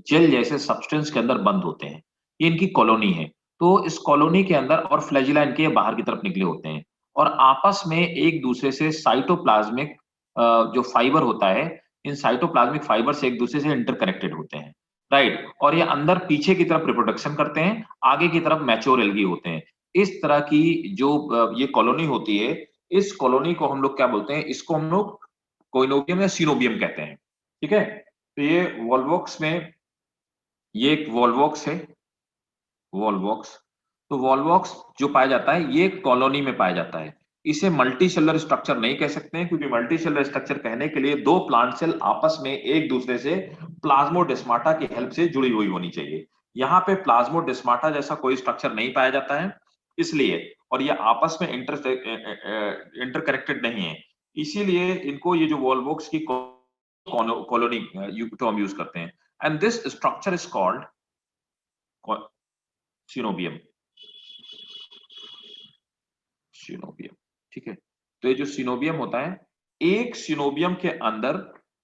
जेल जैसे सब्सटेंस के अंदर बंद होते हैं। ये इनकी कॉलोनी है। तो इस कॉलोनी के अंदर और फ्लैजिला इनके बाहर की तरफ निकले होते हैं और आपस में एक दूसरे से साइटोप्लाज्मिक जो फाइबर होता है, इन साइटोप्लाज्मिक फाइबर से एक दूसरे से इंटरकनेक्टेड होते हैं, राइट। और ये अंदर पीछे की तरफ रिप्रोडक्शन करते हैं, आगे की तरफ मैच्योर एल्गी होते हैं। इस तरह की जो ये कॉलोनी होती है, इस कॉलोनी को हम लोग क्या बोलते हैं? इसको हम लोग कोइनोबियम या सिनोबियम कहते हैं, ठीक है। तो ये वॉल्वॉक्स में, ये एक वॉल्वॉक्स है, वॉल्वॉक्स। तो वॉल्वॉक्स जो पाया जाता है ये कॉलोनी में पाया जाता है। इसे मल्टी सेलुलर स्ट्रक्चर नहीं कह सकते हैं, क्योंकि मल्टी सेलुलर स्ट्रक्चर कहने के लिए दो प्लांट सेल आपस में एक दूसरे से प्लाज्मोडेस्माटा की हेल्प से जुड़ी हुई होनी चाहिए। यहाँ पे प्लाज्मोडेस्माटा जैसा कोई स्ट्रक्चर नहीं पाया जाता है, इसलिए, और ये आपस में इंटरकनेक्टेड नहीं है, इसीलिए इनको ये जो वॉल्वॉक्स की कॉलोनी तो हम यूज करते हैं। And this structure is called coenobium. Coenobium, ठीक है। तो ये जो सिनोबियम होता है, एक सिनोबियम के अंदर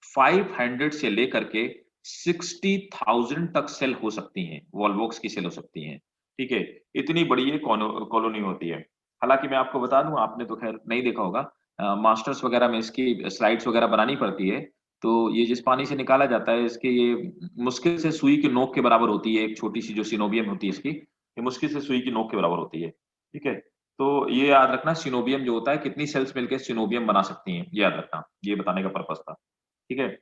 500 से लेकर के 60,000 तक सेल हो सकती हैं, वॉल्वॉक्स की सेल हो सकती हैं, ठीक है। इतनी बड़ी ये कॉलोनी होती है। हालांकि मैं आपको बता दूं, आपने तो खैर नहीं देखा होगा, मास्टर्स वगैरह में इसकी स्लाइड्स वगैरह बनानी पड़ती है, तो ये जिस पानी से निकाला जाता है, इसके ये मुश्किल से सुई की नोक के बराबर होती है, एक छोटी सी जो सिनोबियम होती है इसकी, ये मुश्किल से सुई की नोक के बराबर होती है, ठीक है। तो ये याद रखना, सिनोबियम जो होता है, कितनी सेल्स मिलकर सिनोबियम बना सकती हैं, ये याद रखना, ये बताने का पर्पस था, ठीक है।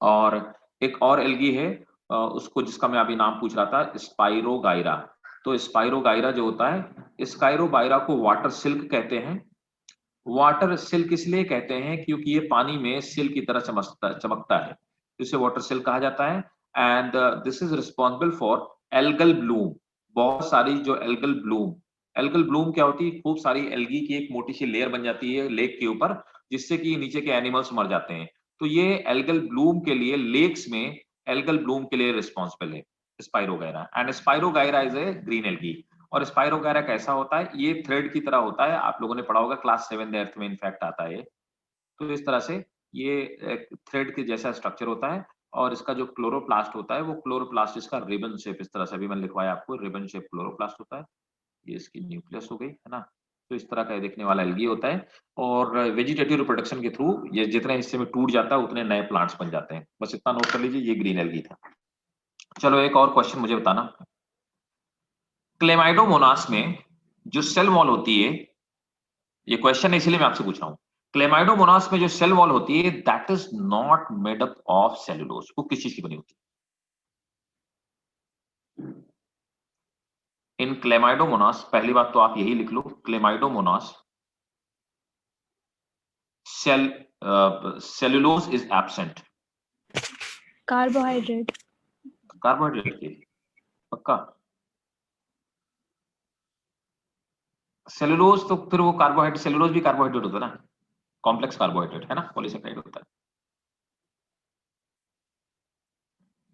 और एक और एल्गी है, उसको जिसका मैं अभी नाम पूछ रहा था, स्पाइरोगाइरा। तो स्पाइरोगाइरा जो होता है, स्पाइरोगाइरा को वाटर सिल्क कहते हैं। वाटर सिल्क इसलिए कहते हैं क्योंकि ये पानी में सिल्क की तरह चमकता है, इसे वाटर सिल्क कहा जाता है। And this is responsible for algal Bloom. बहुत सारी जो एल्गल ब्लूम क्या होती है, खूब सारी एल्गी की एक मोटी सी लेयर बन जाती है लेक के ऊपर, जिससे कि नीचे के एनिमल्स मर जाते हैं। तो ये एल्गल ब्लूम के लिए, लेक्स में एल्गल ब्लूम के लिए रिस्पॉन्सिबल है spirogyra. And spirogyra is a green algae. और स्पाइरोगाइरा कैसा होता है, ये थ्रेड की तरह होता है, आप लोगों ने पढ़ा होगा क्लास 7 अर्थ में इनफैक्ट आता है। तो इस तरह से ये एक थ्रेड के जैसा स्ट्रक्चर होता है, और इसका जो क्लोरोप्लास्ट होता है, वो क्लोरोप्लास्ट इसका रिबन शेप, इस तरह से अभी मैंने लिखवाया आपको, रिबन शेप क्लोरोप्लास्ट होता है। ये इसकी न्यूक्लियस हो गई, है ना। तो इस तरह का ये दिखने वाला एल्गी होता है, और वेजिटेटिव रिप्रोडक्शन के थ्रू ये जितने हिस्से में टूट जाता है उतने नए प्लांट्स बन जाते हैं। बस इतना नोट कर लीजिए, ये ग्रीन एल्गी था। चलो एक और क्वेश्चन मुझे बताना, क्लेमाइडोमोनास में जो सेल वॉल होती है, ये क्वेश्चन इसलिए मैं आपसे पूछ रहा हूं, क्लेमाइडोमोनास में जो सेल वॉल होती है, that is not made up of cellulose. वो किस चीज की बनी होती है? इन क्लेमाइडोमोनास, पहली बात तो आप यही लिख लो, chlamydomonas cell cellulose is absent. Carbohydrate. Carbohydrate की पक्का? सेलुलोज तो फिर वो कार्बोहाइड्रेट, सेलुलोज भी कार्बोहाइड्रेट होता है ना, कॉम्प्लेक्स कार्बोहाइड्रेट है ना, पॉलीसेकेराइड होता है।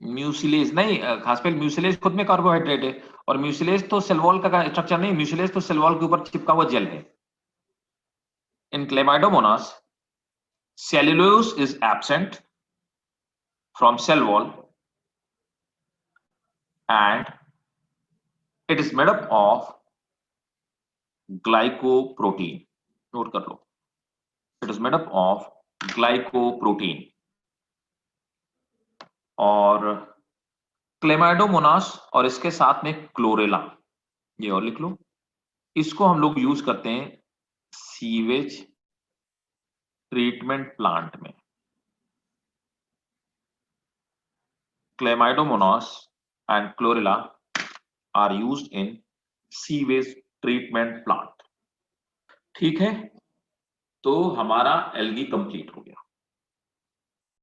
म्यूसिलेज नहीं, खासकर म्यूसिलेज खुद में कार्बोहाइड्रेट है, और म्यूसिलेज तो सेल वॉल का स्ट्रक्चर नहीं, म्यूसिलेज तो सेल वॉल के ऊपर चिपका हुआ जेल है। इन Chlamydomonas cellulose is absent from cell wall and it is made up of glycoprotein. Note कर लो, it is made up of glycoprotein। और क्लेमाइडोमोनास और इसके साथ में क्लोरेला, ये और लिख लो, इसको हम लोग यूज करते हैं सीवेज ट्रीटमेंट प्लांट में। Chlamydomonas and chlorella are used in sewage treatment plant। ठीक है, तो हमारा एल्गी कंप्लीट हो गया।